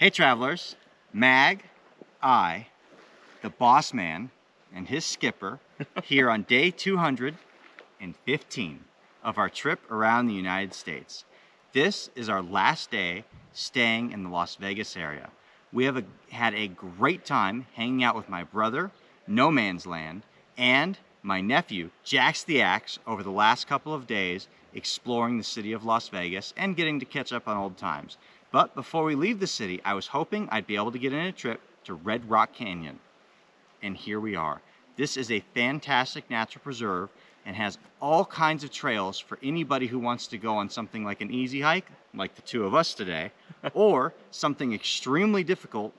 Hey travelers, Mag, I, the boss man, and his skipper here on day 215 of our trip around the United States. This is our last day staying in the Las Vegas area. We have had a great time hanging out with my brother, No Man's Land, and my nephew, Jax the Axe, over the last couple of days exploring the city of Las Vegas and getting to catch up on old times. But before we leave the city, I was hoping I'd be able to get in a trip to Red Rock Canyon. And here we are. This is a fantastic natural preserve and has all kinds of trails for anybody who wants to go on something like an easy hike, like the two of us today, or something extremely difficult,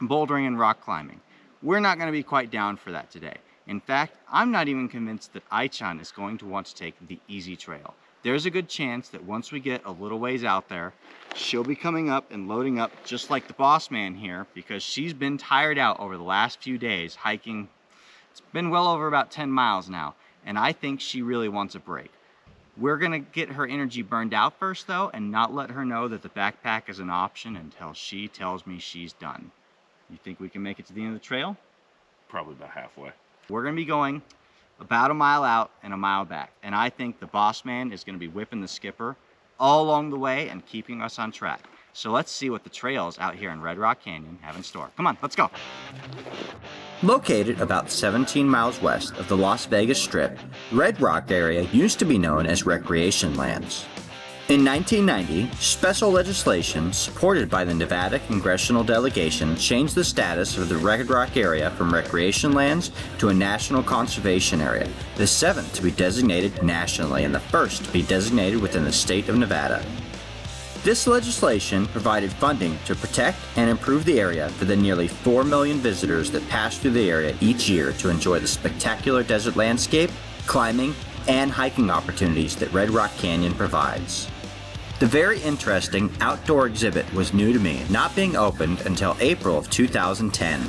bouldering and rock climbing. We're not going to be quite down for that today. In fact, I'm not even convinced that Ai-chan is going to want to take the easy trail. There's a good chance that once we get a little ways out there, she'll be coming up and loading up just like the boss man here, because she's been tired out over the last few days hiking. It's been well over about 10 miles now, and I think she really wants a break. We're gonna get her energy burned out first though, and not let her know that the backpack is an option until she tells me she's done. You think we can make it to the end of the trail? Probably about halfway. We're gonna be going about a mile out and a mile back, and I think the boss man is gonna be whipping the skipper all along the way and keeping us on track. So let's see what the trails out here in Red Rock Canyon have in store. Come on, let's go. Located about 17 miles west of the Las Vegas Strip, Red Rock area used to be known as recreation lands. In 1990, special legislation supported by the Nevada Congressional Delegation changed the status of the Red Rock area from recreation lands to a national conservation area, the seventh to be designated nationally and the first to be designated within the state of Nevada. This legislation provided funding to protect and improve the area for the nearly 4 million visitors that pass through the area each year to enjoy the spectacular desert landscape, climbing, and hiking opportunities that Red Rock Canyon provides. The very interesting outdoor exhibit was new to me, not being opened until April of 2010.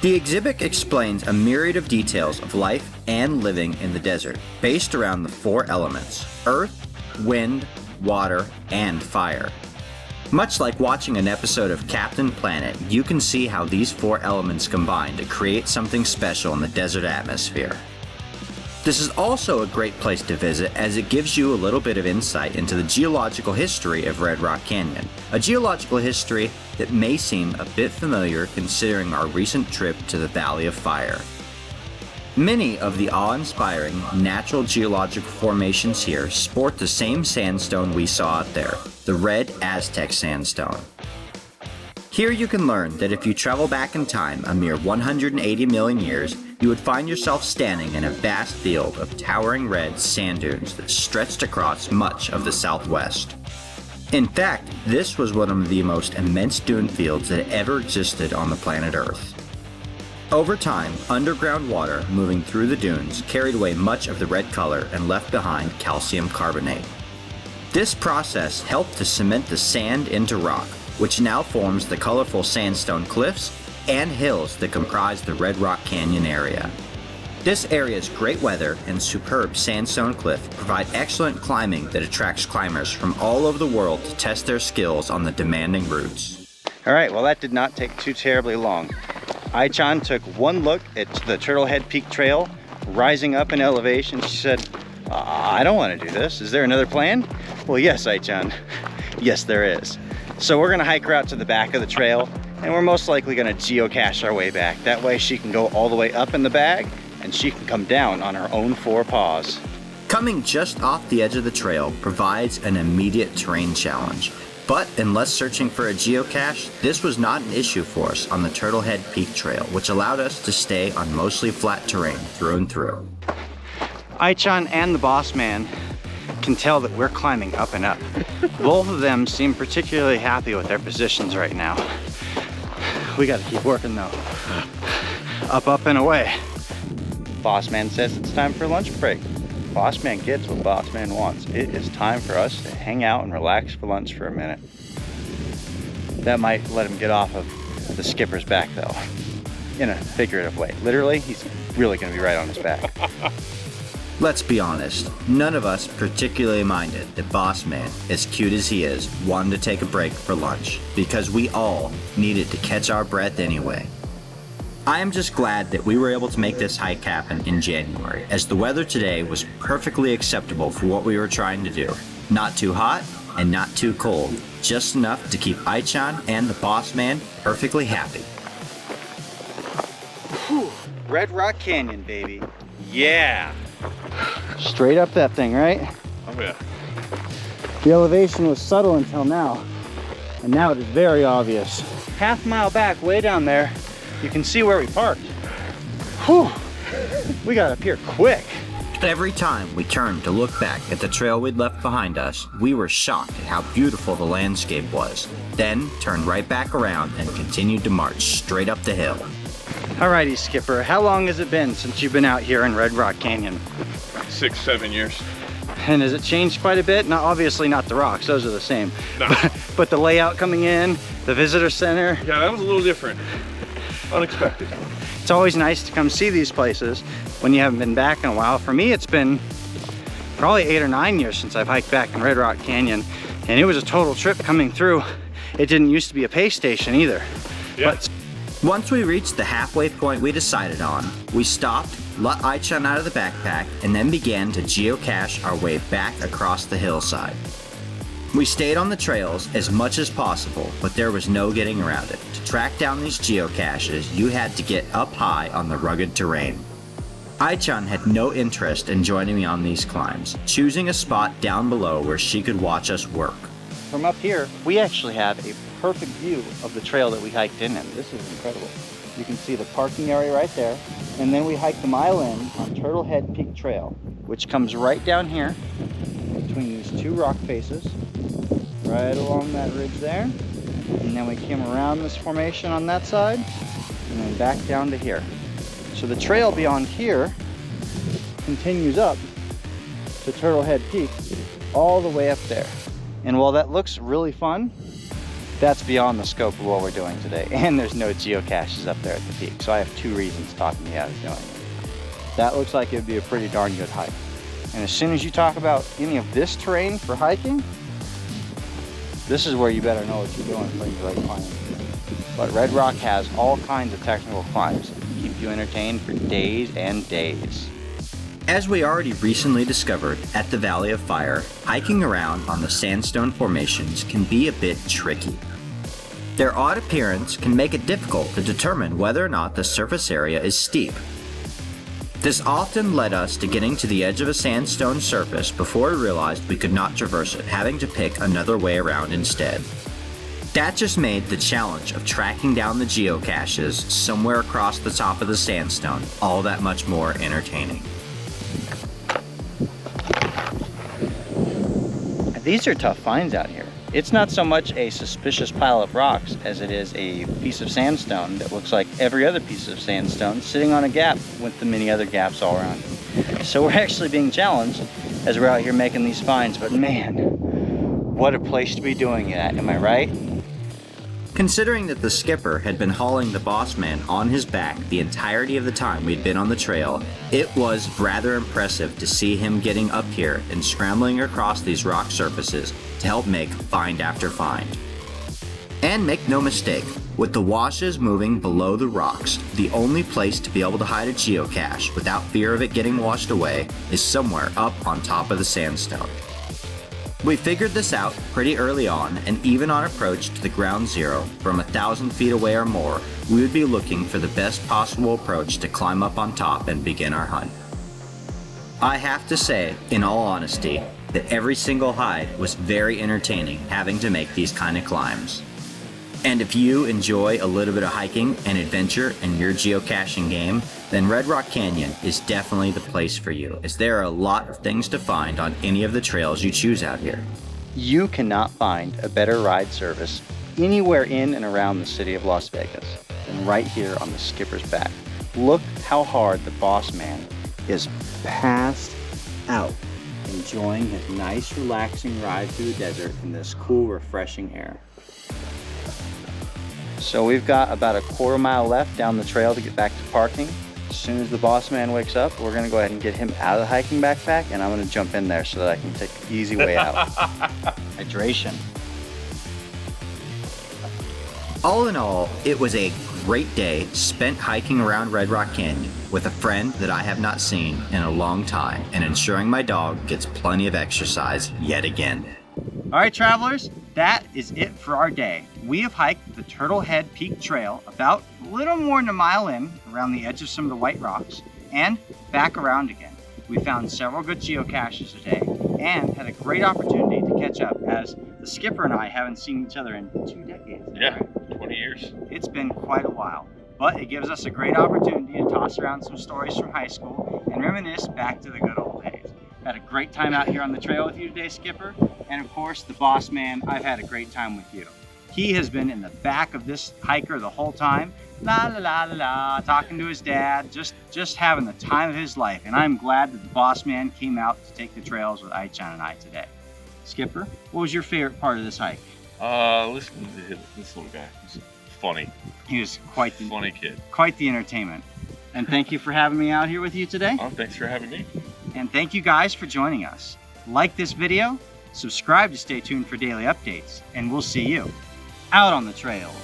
The exhibit explains a myriad of details of life and living in the desert, based around the four elements: earth, wind, water, and fire. Much like watching an episode of Captain Planet, you can see how these four elements combine to create something special in the desert atmosphere. This is also a great place to visit as it gives you a little bit of insight into the geological history of Red Rock Canyon, a geological history that may seem a bit familiar considering our recent trip to the Valley of Fire. Many of the awe-inspiring natural geological formations here sport the same sandstone we saw out there, the red Aztec sandstone. Here you can learn that if you travel back in time a mere 180 million years, you would find yourself standing in a vast field of towering red sand dunes that stretched across much of the Southwest. In fact, this was one of the most immense dune fields that ever existed on the planet Earth. Over time, underground water moving through the dunes carried away much of the red color and left behind calcium carbonate. This process helped to cement the sand into rock, which now forms the colorful sandstone cliffs and hills that comprise the Red Rock Canyon area. This area's great weather and superb sandstone cliff provide excellent climbing that attracts climbers from all over the world to test their skills on the demanding routes. All right, well that did not take too terribly long. Ai-chan took one look at the Turtlehead Peak Trail, rising up in elevation. She said, I don't want to do this. Is there another plan? Well, yes, Ai-chan. Yes, there is. So we're gonna hike her out to the back of the trail, and we're most likely gonna geocache our way back. That way she can go all the way up in the bag, and she can come down on her own four paws. Coming just off the edge of the trail provides an immediate terrain challenge. But unless searching for a geocache, this was not an issue for us on the Turtlehead Peak Trail, which allowed us to stay on mostly flat terrain through and through. Ai-chan and the boss man can tell that we're climbing up and up. Both of them seem particularly happy with their positions right now. We gotta keep working though. Up, up, and away. Boss man says it's time for lunch break. Boss man gets what boss man wants. It is time for us to hang out and relax for lunch for a minute. That might let him get off of the skipper's back though, in a figurative way. Literally, he's really gonna be right on his back. Let's be honest, none of us particularly minded that Boss Man, as cute as he is, wanted to take a break for lunch, because we all needed to catch our breath anyway. I am just glad that we were able to make this hike happen in January, as the weather today was perfectly acceptable for what we were trying to do. Not too hot and not too cold, just enough to keep Aichan and the Boss Man perfectly happy. Whew. Red Rock Canyon, baby. Yeah. Straight up that thing, right? Oh yeah. The elevation was subtle until now, and now it is very obvious. Half mile back, way down there, you can see where we parked. Whew. We got up here quick. Every time we turned to look back at the trail we'd left behind us, we were shocked at how beautiful the landscape was, then turned right back around and continued to march straight up the hill. Alrighty, Skipper, how long has it been since you've been out here in Red Rock Canyon? 6, 7 years. And has it changed quite a bit? Not obviously not the rocks, those are the same. No. But the layout coming in, the visitor center. Yeah, that was a little different. Unexpected. It's always nice to come see these places when you haven't been back in a while. For me, it's been probably 8 or 9 years since I've hiked back in Red Rock Canyon, and it was a total trip coming through. It didn't used to be a pay station either. Yeah. But Once we reached the halfway point we decided on, we stopped, let Aichan out of the backpack, and then began to geocache our way back across the hillside. We stayed on the trails as much as possible, but there was no getting around it. To track down these geocaches, you had to get up high on the rugged terrain. Aichan had no interest in joining me on these climbs, choosing a spot down below where she could watch us work. from up here, we actually have a perfect view of the trail that we hiked in, and this is incredible. You can see the parking area right there, and then we hiked a mile in on Turtlehead Peak Trail, which comes right down here between these two rock faces, right along that ridge there, and then we came around this formation on that side, and then back down to here. So the trail beyond here continues up to Turtlehead Peak all the way up there. And while that looks really fun, that's beyond the scope of what we're doing today. And there's no geocaches up there at the peak. So I have two reasons talking me out of doing it. That looks like it'd be a pretty darn good hike. And as soon as you talk about any of this terrain for hiking, this is where you better know what you're doing for your right climbing. But Red Rock has all kinds of technical climbs that keep you entertained for days and days. As we already recently discovered at the Valley of Fire, hiking around on the sandstone formations can be a bit tricky. Their odd appearance can make it difficult to determine whether or not the surface area is steep. This often led us to getting to the edge of a sandstone surface before we realized we could not traverse it, having to pick another way around instead. That just made the challenge of tracking down the geocaches somewhere across the top of the sandstone all that much more entertaining. These are tough finds out here. It's not so much a suspicious pile of rocks as it is a piece of sandstone that looks like every other piece of sandstone sitting on a gap with the many other gaps all around it. So we're actually being challenged as we're out here making these finds, but man, what a place to be doing it at, am I right? Considering that the skipper had been hauling the boss man on his back the entirety of the time we'd been on the trail, it was rather impressive to see him getting up here and scrambling across these rock surfaces to help make find after find. And make no mistake, with the washes moving below the rocks, the only place to be able to hide a geocache without fear of it getting washed away is somewhere up on top of the sandstone. We figured this out pretty early on, and even on approach to the ground zero, from 1,000 feet away or more, we would be looking for the best possible approach to climb up on top and begin our hunt. I have to say, in all honesty, that every single hide was very entertaining having to make these kind of climbs. And if you enjoy a little bit of hiking and adventure in your geocaching game, then Red Rock Canyon is definitely the place for you, as there are a lot of things to find on any of the trails you choose out here. You cannot find a better ride service anywhere in and around the city of Las Vegas than right here on the skipper's back. Look how hard the boss man is passed out, enjoying his nice relaxing ride through the desert in this cool, refreshing air. So we've got about a quarter mile left down the trail to get back to parking. As soon as the boss man wakes up, we're gonna go ahead and get him out of the hiking backpack, and I'm gonna jump in there so that I can take the easy way out. Hydration. All in all, it was a great day spent hiking around Red Rock Canyon with a friend that I have not seen in a long time and ensuring my dog gets plenty of exercise yet again. All right, travelers, that is it for our day. We have hiked the Turtlehead Peak Trail about a little more than a mile in around the edge of some of the white rocks and back around again. We found several good geocaches today and had a great opportunity to catch up as the skipper and I haven't seen each other in 2 decades. Yeah, Right? 20 years. It's been quite a while, but it gives us a great opportunity to toss around some stories from high school and reminisce back to the good old days. Had a great time out here on the trail with you today, Skipper. And of course, the boss man, I've had a great time with you. He has been in the back of this hiker the whole time, la la la la la, talking to his dad, just having the time of his life. And I'm glad that the boss man came out to take the trails with Aichan and I today. Skipper, what was your favorite part of this hike? Listen to this little guy. He's funny. He was quite the Funny kid. quite the entertainment. And thank you for having me out here with you today. Oh, thanks for having me. And thank you guys for joining us. Like this video, subscribe to stay tuned for daily updates, and we'll see you out on the trails.